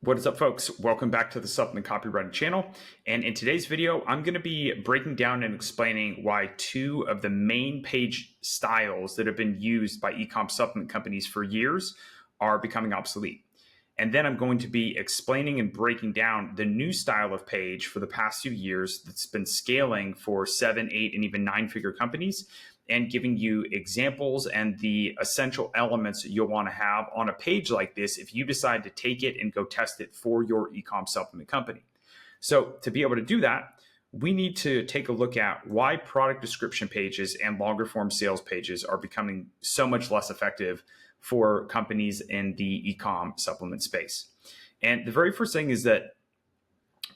What is up, folks? Welcome back to the Supplement Copywriting channel. And in today's video, I'm going to be breaking down and explaining why two of the main page styles that have been used by ecom supplement companies for years are becoming obsolete. And then I'm going to be explaining and breaking down the new style of page for the past few years that's been scaling for 7, 8, and even 9-figure companies, and giving you examples and the essential elements that you'll want to have on a page like this if you decide to take it and go test it for your ecom supplement company. So to be able to do that, we need to take a look at why product description pages and longer form sales pages are becoming so much less effective for companies in the ecom supplement space. And the very first thing is that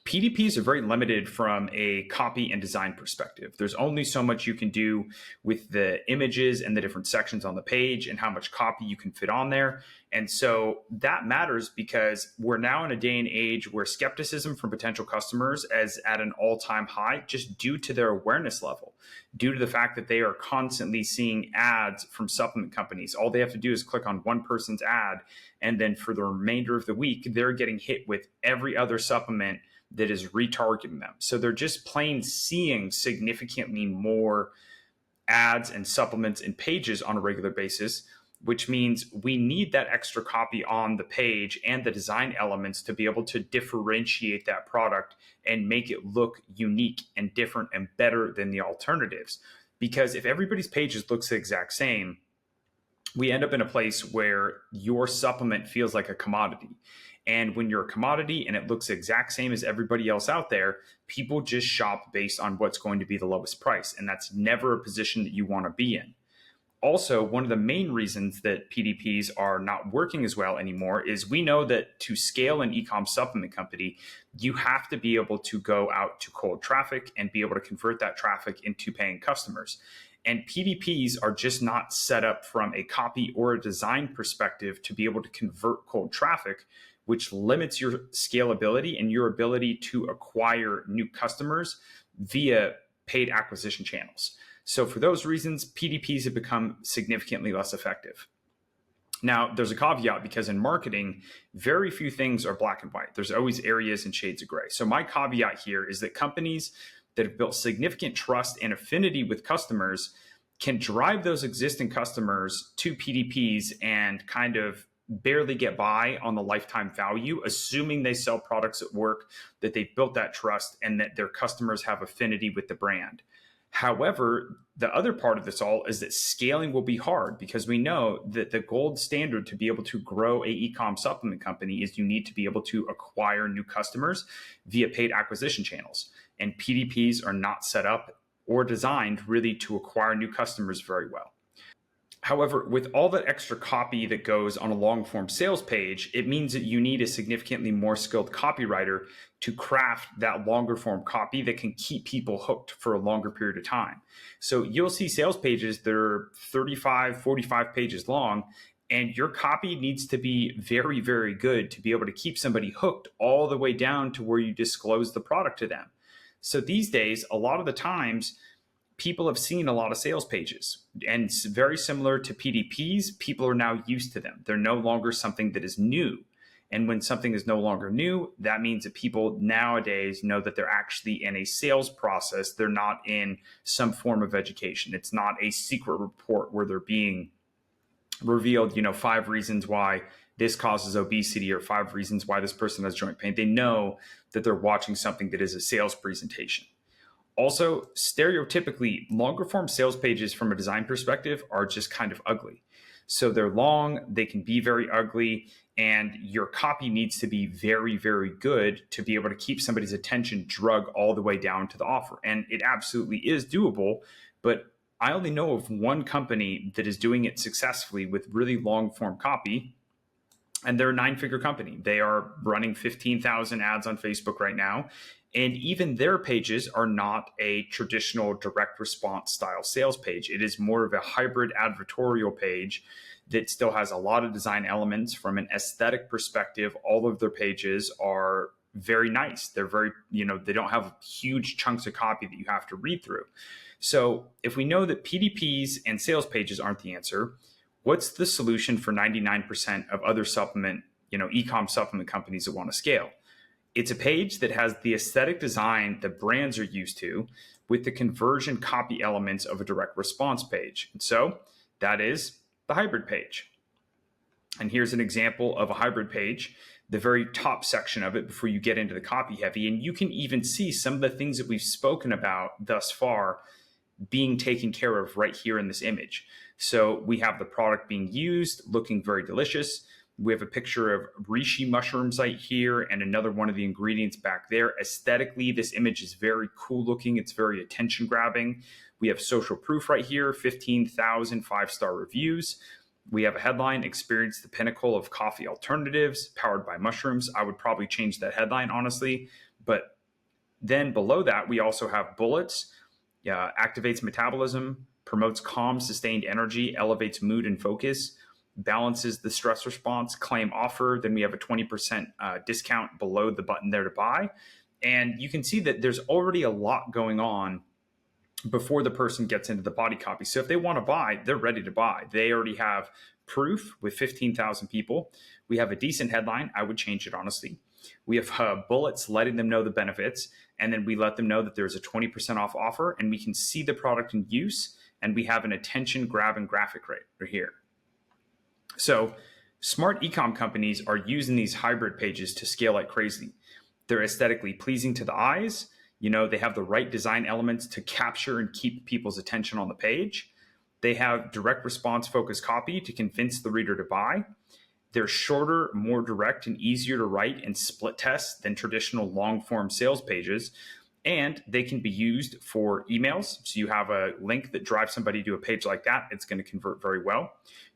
PDPs are very limited from a copy and design perspective. There's only so much you can do with the images and the different sections on the page and how much copy you can fit on there. And so that matters because we're now in a day and age where skepticism from potential customers is at an all-time high just due to their awareness level, due to the fact that they are constantly seeing ads from supplement companies. All they have to do is click on one person's ad, and then for the remainder of the week, they're getting hit with every other supplement that is retargeting them. So they're just plain seeing significantly more ads and supplements and pages on a regular basis, which means we need that extra copy on the page and the design elements to be able to differentiate that product and make it look unique and different and better than the alternatives. Because if everybody's pages looks the exact same, we end up in a place where your supplement feels like a commodity. And when you're a commodity and it looks the exact same as everybody else out there, people just shop based on what's going to be the lowest price. And that's never a position that you want to be in. Also, one of the main reasons that PDPs are not working as well anymore is we know that to scale an ecom supplement company, you have to be able to go out to cold traffic and be able to convert that traffic into paying customers. And PDPs are just not set up from a copy or a design perspective to be able to convert cold traffic, which limits your scalability and your ability to acquire new customers via paid acquisition channels. So for those reasons, PDPs have become significantly less effective. Now, there's a caveat because in marketing, very few things are black and white. There's always areas and shades of gray. So my caveat here is that companies that have built significant trust and affinity with customers can drive those existing customers to PDPs and kind of barely get by on the lifetime value, assuming they sell products at work, that they've built that trust and that their customers have affinity with the brand. However, the other part of this all is that scaling will be hard because we know that the gold standard to be able to grow a ecom supplement company is you need to be able to acquire new customers via paid acquisition channels. And PDPs are not set up or designed really to acquire new customers very well. However, with all that extra copy that goes on a long form sales page, it means that you need a significantly more skilled copywriter to craft that longer form copy that can keep people hooked for a longer period of time. So you'll see sales pages that are 35, 45 pages long, and your copy needs to be very, very good to be able to keep somebody hooked all the way down to where you disclose the product to them. So these days, a lot of the times, people have seen a lot of sales pages, and it's very similar to PDPs. People are now used to them. They're no longer something that is new. And when something is no longer new, that means that people nowadays know that they're actually in a sales process. They're not in some form of education. It's not a secret report where they're being revealed, 5 reasons why this causes obesity or 5 reasons why this person has joint pain. They know that they're watching something that is a sales presentation. Also, stereotypically, longer form sales pages from a design perspective are just kind of ugly. So they're long, they can be very ugly, and your copy needs to be very, very good to be able to keep somebody's attention drug all the way down to the offer. And it absolutely is doable, but I only know of one company that is doing it successfully with really long form copy, and they're a 9-figure company. They are running 15,000 ads on Facebook right now. And even their pages are not a traditional direct response style sales page. It is more of a hybrid advertorial page that still has a lot of design elements. From an aesthetic perspective, all of their pages are very nice. They're very, they don't have huge chunks of copy that you have to read through. So if we know that PDPs and sales pages aren't the answer, what's the solution for 99% of other supplement ecom supplement companies that want to scale. It's a page that has the aesthetic design that brands are used to with the conversion copy elements of a direct response page. And so that is the hybrid page. And here's an example of a hybrid page, the very top section of it before you get into the copy heavy. And you can even see some of the things that we've spoken about thus far being taken care of right here in this image. So we have the product being used, looking very delicious. We have a picture of reishi mushrooms right here and another one of the ingredients back there. Aesthetically, this image is very cool looking. It's very attention grabbing. We have social proof right here, 15,000 5-star reviews. We have a headline, experience the pinnacle of coffee alternatives powered by mushrooms. I would probably change that headline, honestly. But then below that, we also have bullets, activates metabolism, promotes calm, sustained energy, elevates mood and focus, balances the stress response, claim offer. Then we have a 20% discount below the button there to buy. And you can see that there's already a lot going on before the person gets into the body copy. So if they want to buy, they're ready to buy. They already have proof with 15,000 people. We have a decent headline. I would change it, honestly. We have bullets letting them know the benefits. And then we let them know that there's a 20% off offer and we can see the product in use. And we have an attention grabbing graphic right here. So smart ecom companies are using these hybrid pages to scale like crazy. They're aesthetically pleasing to the eyes. They have the right design elements to capture and keep people's attention on the page. They have direct response focused copy to convince the reader to buy. They're shorter, more direct, and easier to write and split test than traditional long form sales pages. And they can be used for emails. So you have a link that drives somebody to a page like that. It's going to convert very well.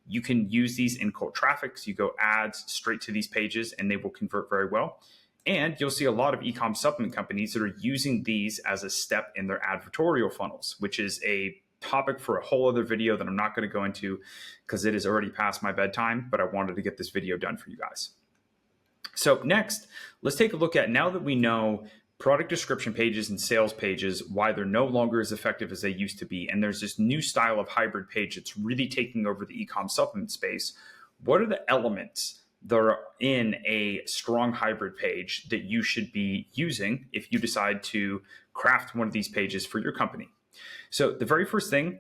You can use these in cold traffic. So you go ads straight to these pages and they will convert very well. And you'll see a lot of ecom supplement companies that are using these as a step in their advertorial funnels, which is a topic for a whole other video that I'm not going to go into because it is already past my bedtime, but I wanted to get this video done for you guys. So next, let's take a look at, now that we know product description pages and sales pages, why they're no longer as effective as they used to be, and there's this new style of hybrid page that's really taking over the ecom supplement space. What are the elements that are in a strong hybrid page that you should be using if you decide to craft one of these pages for your company? So the very first thing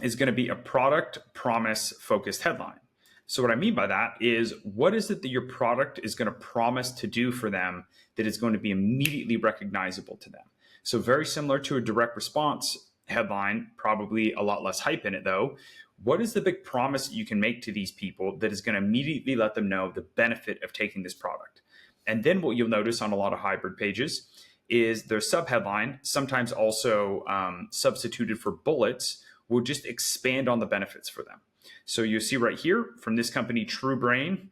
is going to be a product promise focused headline. So what I mean by that is, what is it that your product is going to promise to do for them that is going to be immediately recognizable to them? So very similar to a direct response headline, probably a lot less hype in it though. What is the big promise that you can make to these people that is going to immediately let them know the benefit of taking this product? And then what you'll notice on a lot of hybrid pages is their subheadline, sometimes also substituted for bullets, will just expand on the benefits for them. So you see right here from this company, True Brain,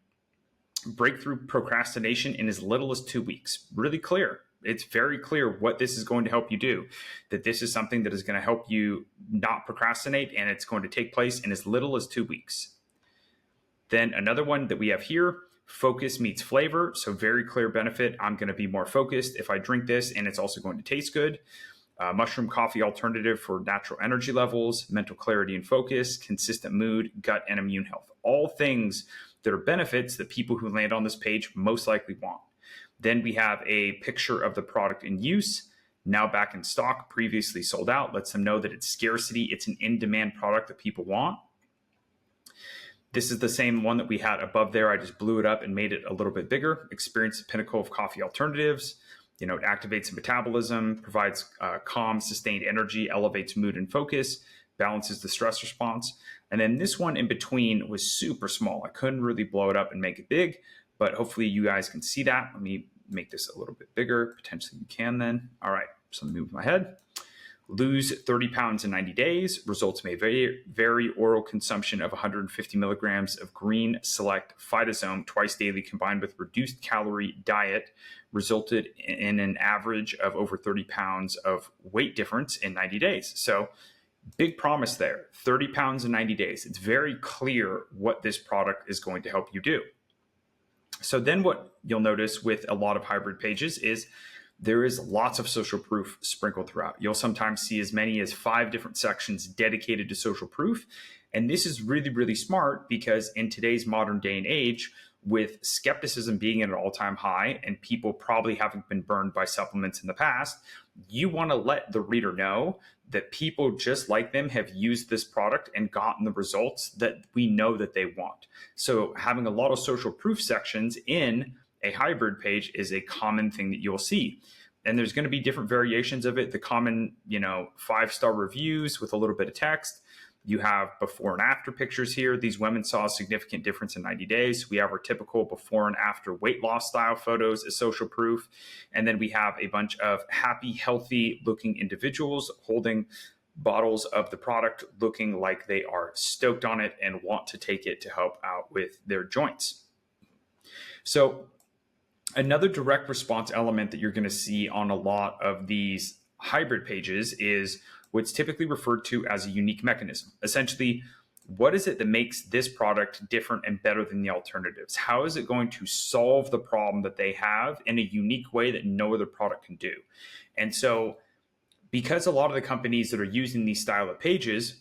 breakthrough procrastination in as little as 2 weeks. Really clear. It's very clear what this is going to help you do, that this is something that is going to help you not procrastinate, and it's going to take place in as little as 2 weeks. Then another one that we have here, focus meets flavor. So very clear benefit. I'm going to be more focused if I drink this, and it's also going to taste good. Mushroom coffee alternative for natural energy levels, mental clarity and focus, consistent mood, gut and immune health. All things that are benefits that people who land on this page most likely want. Then we have a picture of the product in use, now back in stock, previously sold out, lets them know that it's scarcity. It's an in-demand product that people want. This is the same one that we had above there. I just blew it up and made it a little bit bigger. Experience the pinnacle of coffee alternatives. It activates metabolism, provides calm, sustained energy, elevates mood and focus, balances the stress response. And then this one in between was super small. I couldn't really blow it up and make it big, but hopefully you guys can see that. Let me make this a little bit bigger. Potentially you can then. All right, so let me move my head. Lose 30 pounds in 90 days. Results may vary. Oral consumption of 150 milligrams of green select phytosome twice daily combined with reduced calorie diet resulted in an average of over 30 pounds of weight difference in 90 days. So big promise there, 30 pounds in 90 days. It's very clear what this product is going to help you do. So then what you'll notice with a lot of hybrid pages is there is lots of social proof sprinkled throughout. You'll sometimes see as many as 5 different sections dedicated to social proof. And this is really, really smart because in today's modern day and age, with skepticism being at an all-time high and people probably haven't been burned by supplements in the past, you want to let the reader know that people just like them have used this product and gotten the results that we know that they want. So having a lot of social proof sections in a hybrid page is a common thing that you'll see. And there's going to be different variations of it. The common, 5-star reviews with a little bit of text. You have before and after pictures here. These women saw a significant difference in 90 days. We have our typical before and after weight loss style photos as social proof. And then we have a bunch of happy, healthy looking individuals holding bottles of the product, looking like they are stoked on it and want to take it to help out with their joints. So another direct response element that you're going to see on a lot of these hybrid pages is what's typically referred to as a unique mechanism. Essentially, what is it that makes this product different and better than the alternatives? How is it going to solve the problem that they have in a unique way that no other product can do? And so, because a lot of the companies that are using these style of pages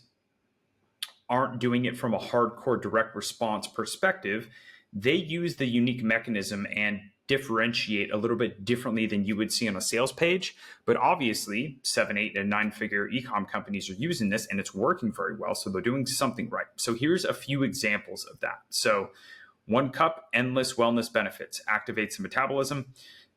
aren't doing it from a hardcore direct response perspective, they use the unique mechanism and differentiate a little bit differently than you would see on a sales page. But obviously 7, 8, and 9-figure ecom companies are using this and it's working very well. So they're doing something right. So here's a few examples of that. So 1 cup, endless wellness benefits, activates the metabolism.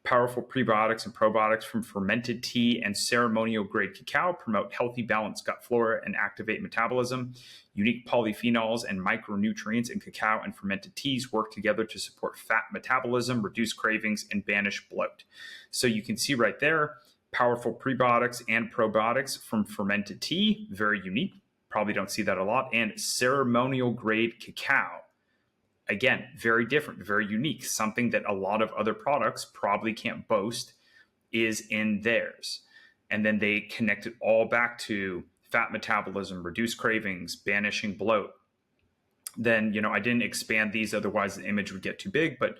Powerful prebiotics and probiotics from fermented tea and ceremonial grade cacao promote healthy, balanced gut flora and activate metabolism. Unique polyphenols and micronutrients in cacao and fermented teas work together to support fat metabolism, reduce cravings, and banish bloat. So you can see right there, powerful prebiotics and probiotics from fermented tea, very unique. Probably don't see that a lot. And ceremonial grade cacao. Again, very different, very unique. Something that a lot of other products probably can't boast is in theirs. And then they connect it all back to fat metabolism, reduce cravings, banishing bloat. Then, I didn't expand these, otherwise the image would get too big, but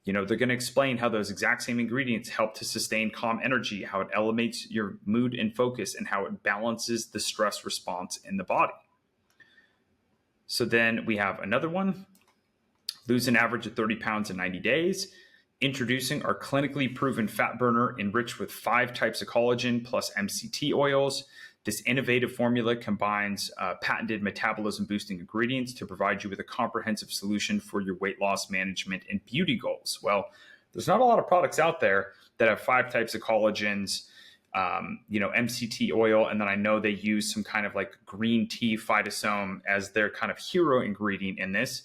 they're going to explain how those exact same ingredients help to sustain calm energy, how it elevates your mood and focus, and how it balances the stress response in the body. So then we have another one. Lose an average of 30 pounds in 90 days. Introducing our clinically proven fat burner enriched with 5 types of collagen plus MCT oils. This innovative formula combines patented metabolism boosting ingredients to provide you with a comprehensive solution for your weight loss management and beauty goals. Well, there's not a lot of products out there that have 5 types of collagens, MCT oil, and then I know they use some kind of like green tea phytosome as their kind of hero ingredient in this.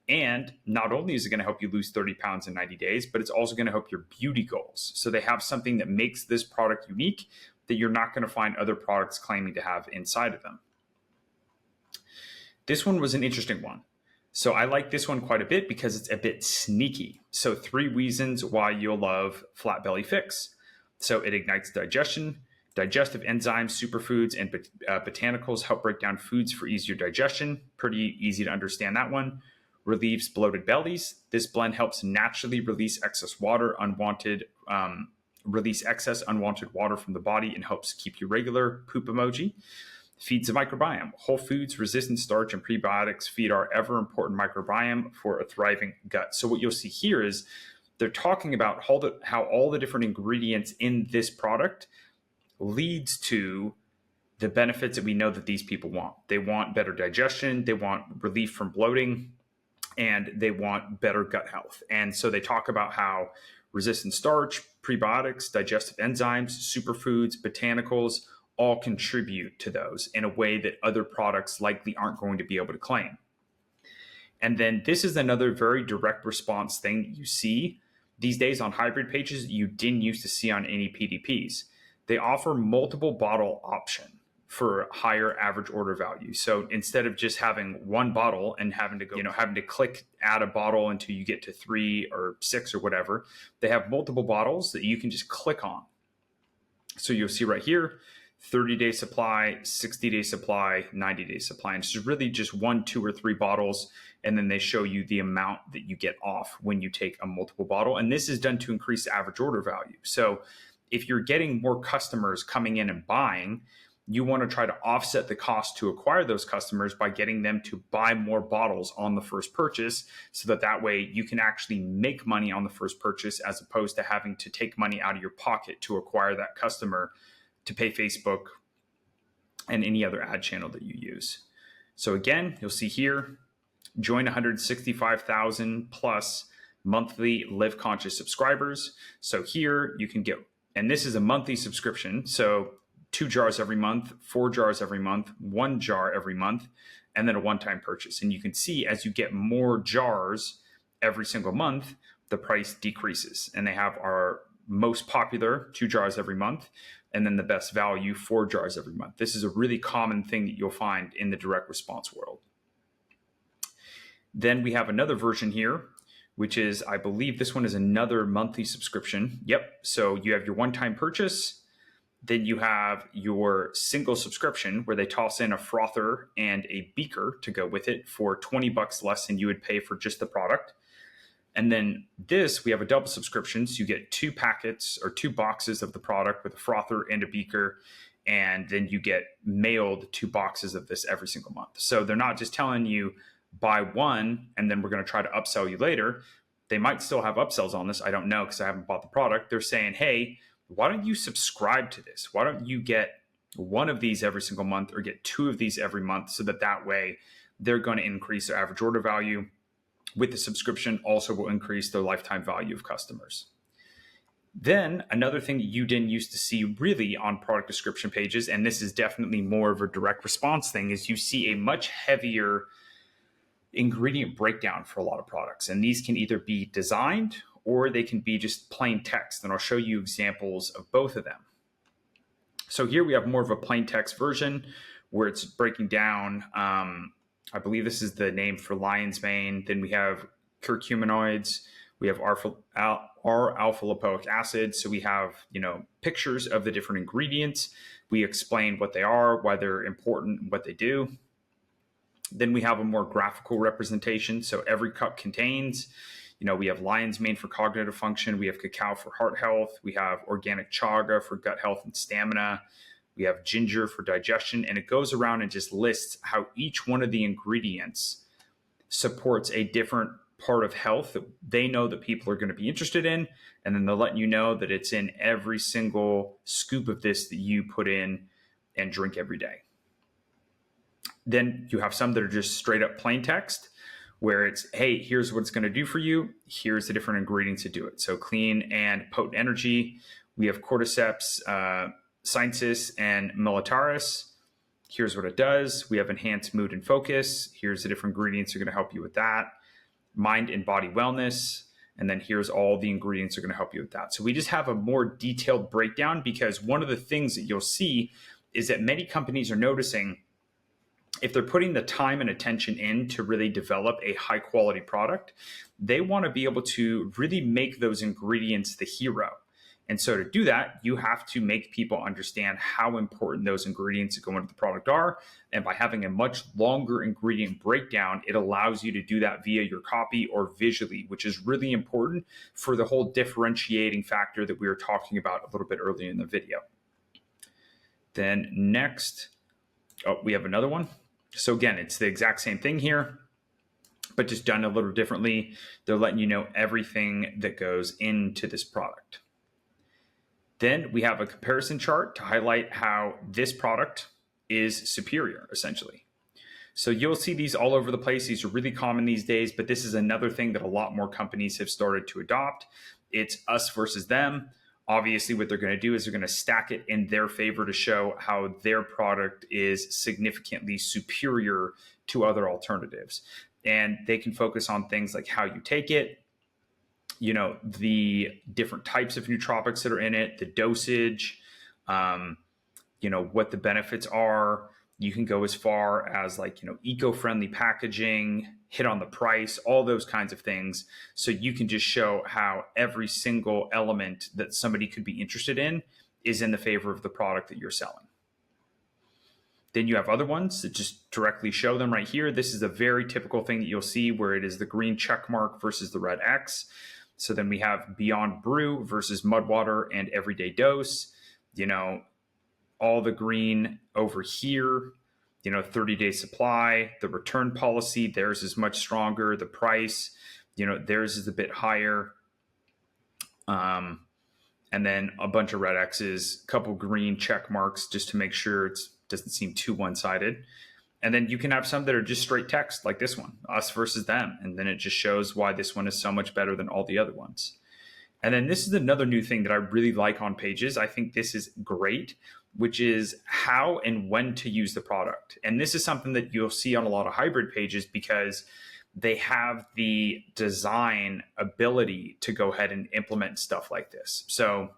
And not only is it going to help you lose 30 pounds in 90 days, but it's also going to help your beauty goals. So they have something that makes this product unique that you're not going to find other products claiming to have inside of them. This one was an interesting one. So I like this one quite a bit because it's a bit sneaky. So 3 reasons why you'll love Flat Belly Fix. So it ignites digestion. Digestive enzymes, superfoods, and botanicals help break down foods for easier digestion. Pretty easy to understand that one. Relieves bloated bellies. This blend helps naturally release excess unwanted water from the body and helps keep you regular. Poop emoji. Feeds the microbiome. Whole foods, resistant starch, and prebiotics feed our ever important microbiome for a thriving gut. So what you'll see here is they're talking about how all the different ingredients in this product leads to the benefits that we know that these people want. They want better digestion. They want relief from bloating. And they want better gut health. And so they talk about how resistant starch, prebiotics, digestive enzymes, superfoods, botanicals all contribute to those in a way that other products likely aren't going to be able to claim. And then this is another very direct response thing you see these days on hybrid pages you didn't used to see on any PDPs. They offer multiple bottle option for higher average order value. So instead of just having 1 bottle and having to click add a bottle until you get to 3 or 6 or whatever, they have multiple bottles that you can just click on. So you'll see right here, 30-day supply, 60-day supply, 90-day supply. And it's really just 1, 2, or 3 bottles. And then they show you the amount that you get off when you take a multiple bottle. And this is done to increase the average order value. So if you're getting more customers coming in and buying, you want to try to offset the cost to acquire those customers by getting them to buy more bottles on the first purchase, so that way you can actually make money on the first purchase, as opposed to having to take money out of your pocket to acquire that customer to pay Facebook and any other ad channel that you use. So again, you'll see here, join 165,000 plus monthly Live Conscious subscribers. So here you can get, and this is a monthly subscription, so 2 jars every month, 4 jars every month, 1 jar every month, and then a one-time purchase. And you can see as you get more jars every single month, the price decreases. And they have our most popular 2 jars every month, and then the best value 4 jars every month. This is a really common thing that you'll find in the direct response world. Then we have another version here, which is, I believe this one is another monthly subscription. Yep. So you have your one-time purchase. Then you have your single subscription, where they toss in a frother and a beaker to go with it for $20 less than you would pay for just the product. And then this, we have a double subscription. So you get 2 packets or 2 boxes of the product with a frother and a beaker. And then you get mailed 2 boxes of this every single month. So they're not just telling you buy one and then we're going to try to upsell you later. They might still have upsells on this. I don't know, because I haven't bought the product. They're saying, hey, why don't you subscribe to this? Why don't you get 1 of these every single month, or get 2 of these every month, so that way they're going to increase their average order value. With the subscription, also will increase their lifetime value of customers. Then another thing that you didn't used to see really on product description pages, and this is definitely more of a direct response thing, is you see a much heavier ingredient breakdown for a lot of products. And these can either be designed or they can be just plain text. And I'll show you examples of both of them. So here we have more of a plain text version where it's breaking down, I believe this is the name for lion's mane. Then we have curcuminoids. We have R-alpha lipoic acid. So we have, pictures of the different ingredients. We explain what they are, why they're important, what they do. Then we have a more graphical representation. So every cup contains, we have lion's mane for cognitive function. We have cacao for heart health. We have organic chaga for gut health and stamina. We have ginger for digestion. And it goes around and just lists how each one of the ingredients supports a different part of health that they know that people are going to be interested in. And then they'll let you know that it's in every single scoop of this that you put in and drink every day. Then you have some that are just straight up plain text, where it's, hey, here's what it's going to do for you. Here's the different ingredients to do it. So clean and potent energy. We have cordyceps, sinensis, and militaris. Here's what it does. We have enhanced mood and focus. Here's the different ingredients that are going to help you with that. Mind and body wellness. And then here's all the ingredients that are going to help you with that. So we just have a more detailed breakdown, because one of the things that you'll see is that many companies are noticing, if they're putting the time and attention in to really develop a high quality product, they want to be able to really make those ingredients the hero. And so to do that, you have to make people understand how important those ingredients that go into the product are. And by having a much longer ingredient breakdown, it allows you to do that via your copy or visually, which is really important for the whole differentiating factor that we were talking about a little bit earlier in the video. Then next, we have another one. So again, it's the exact same thing here, but just done a little differently. They're letting you know everything that goes into this product. Then we have a comparison chart to highlight how this product is superior, essentially. So you'll see these all over the place. These are really common these days, but this is another thing that a lot more companies have started to adopt. It's us versus them. Obviously, what they're going to do is they're going to stack it in their favor to show how their product is significantly superior to other alternatives. And they can focus on things like how you take it, the different types of nootropics that are in it, the dosage, what the benefits are. You can go as far as eco-friendly packaging, hit on the price, all those kinds of things. So you can just show how every single element that somebody could be interested in is in the favor of the product that you're selling. Then you have other ones that just directly show them right here. This is a very typical thing that you'll see, where it is the green check mark versus the red X. So then we have Beyond Brew versus Mudwater and Everyday Dose. all the green over here, 30-day supply, the return policy, theirs is much stronger. The price, theirs is a bit higher. And then a bunch of red X's, a couple green check marks just to make sure it doesn't seem too one-sided. And then you can have some that are just straight text like this one, us versus them. And then it just shows why this one is so much better than all the other ones. And then this is another new thing that I really like on Pages. I think this is great, which is how and when to use the product. And this is something that you'll see on a lot of hybrid pages because they have the design ability to go ahead and implement stuff like this. So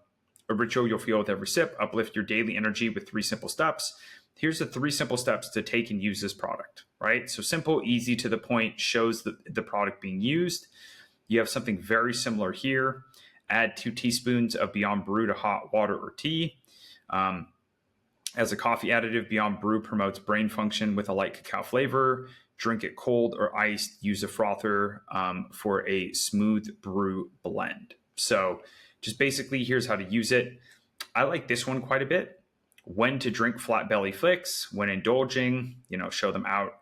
a ritual you'll feel with every sip, uplift your daily energy with 3 simple steps. Here's the 3 simple steps to take and use this product, right? So simple, easy, to the point, shows the product being used. You have something very similar here. Add 2 teaspoons of Beyond Brew to hot water or tea. As a coffee additive, Beyond Brew promotes brain function with a light cacao flavor. Drink it cold or iced. Use a frother for a smooth brew blend. So just basically, here's how to use it. I like this one quite a bit. When to drink flat belly flicks, when indulging, show them out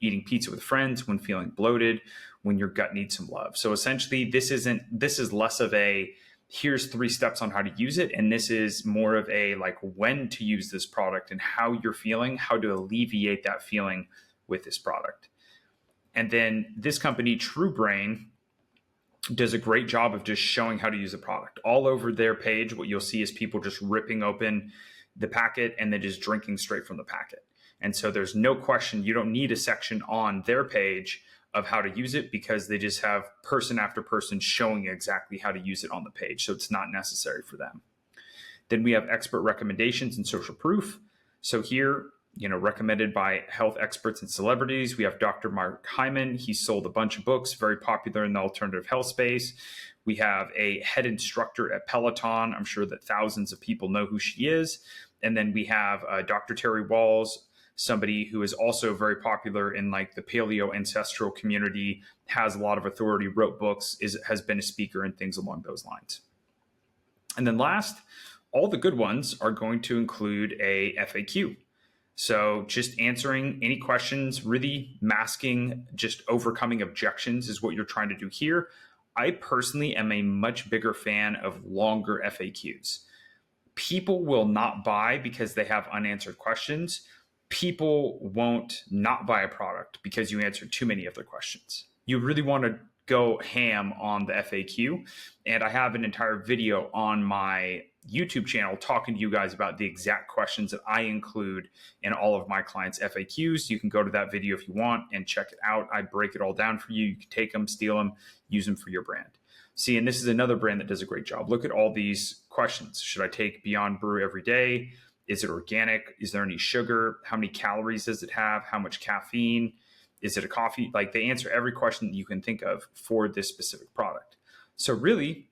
eating pizza with friends, when feeling bloated, when your gut needs some love. So essentially, this is less of a here's 3 steps on how to use it, and this is more of a like when to use this product and how you're feeling, how to alleviate that feeling with this product. And then this company, True Brain, does a great job of just showing how to use a product. All over their page, what you'll see is people just ripping open the packet and then just drinking straight from the packet. And so there's no question, you don't need a section on their page of how to use it because they just have person after person showing exactly how to use it on the page. So it's not necessary for them. Then we have expert recommendations and social proof. So here, recommended by health experts and celebrities. We have Dr. Mark Hyman. He sold a bunch of books, very popular in the alternative health space. We have a head instructor at Peloton. I'm sure that thousands of people know who she is. And then we have Dr. Terry Walls, somebody who is also very popular in like the paleo ancestral community, has a lot of authority, wrote books, has been a speaker and things along those lines. And then last, all the good ones are going to include a FAQ. So just answering any questions, really masking, just overcoming objections is what you're trying to do here. I personally am a much bigger fan of longer FAQs. People will not buy because they have unanswered questions. People won't not buy a product because you answered too many of their questions. You really want to go ham on the FAQ. And I have an entire video on my YouTube channel talking to you guys about the exact questions that I include in all of my clients' FAQs. You can go to that video if you want and check it out. I break it all down for you. You can take them, steal them, use them for your brand. See, and this is another brand that does a great job. Look at all these questions. Should I take Beyond Brew every day? Is it organic? Is there any sugar? How many calories does it have? How much caffeine? Is it a coffee? Like, they answer every question that you can think of for this specific product. So really,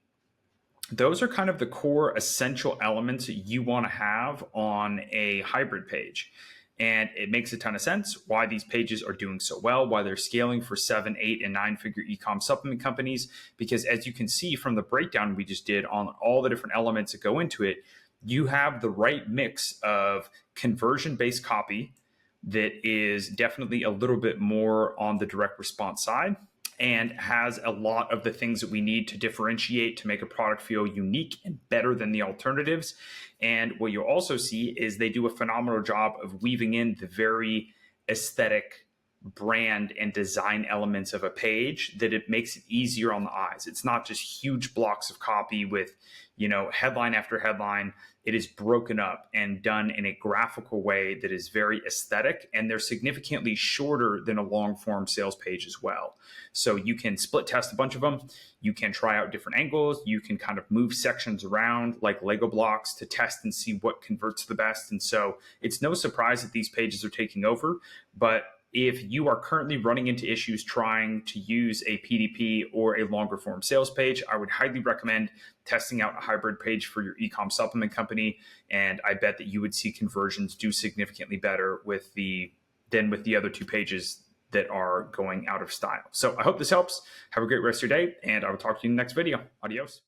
those are kind of the core essential elements that you want to have on a hybrid page. And it makes a ton of sense why these pages are doing so well, why they're scaling for 7, 8, and 9-figure ecom supplement companies. Because as you can see from the breakdown we just did on all the different elements that go into it, you have the right mix of conversion-based copy that is definitely a little bit more on the direct response side and has a lot of the things that we need to differentiate to make a product feel unique and better than the alternatives. And what you'll also see is they do a phenomenal job of weaving in the very aesthetic brand and design elements of a page that it makes it easier on the eyes. It's not just huge blocks of copy with, headline after headline. It is broken up and done in a graphical way that is very aesthetic, and they're significantly shorter than a long form sales page as well. So you can split test a bunch of them. You can try out different angles. You can kind of move sections around like Lego blocks to test and see what converts the best. And so it's no surprise that these pages are taking over, but if you are currently running into issues trying to use a PDP or a longer form sales page, I would highly recommend testing out a hybrid page for your ecom supplement company. And I bet that you would see conversions do significantly better than with the other 2 pages that are going out of style. So I hope this helps. Have a great rest of your day, and I will talk to you in the next video. Adios.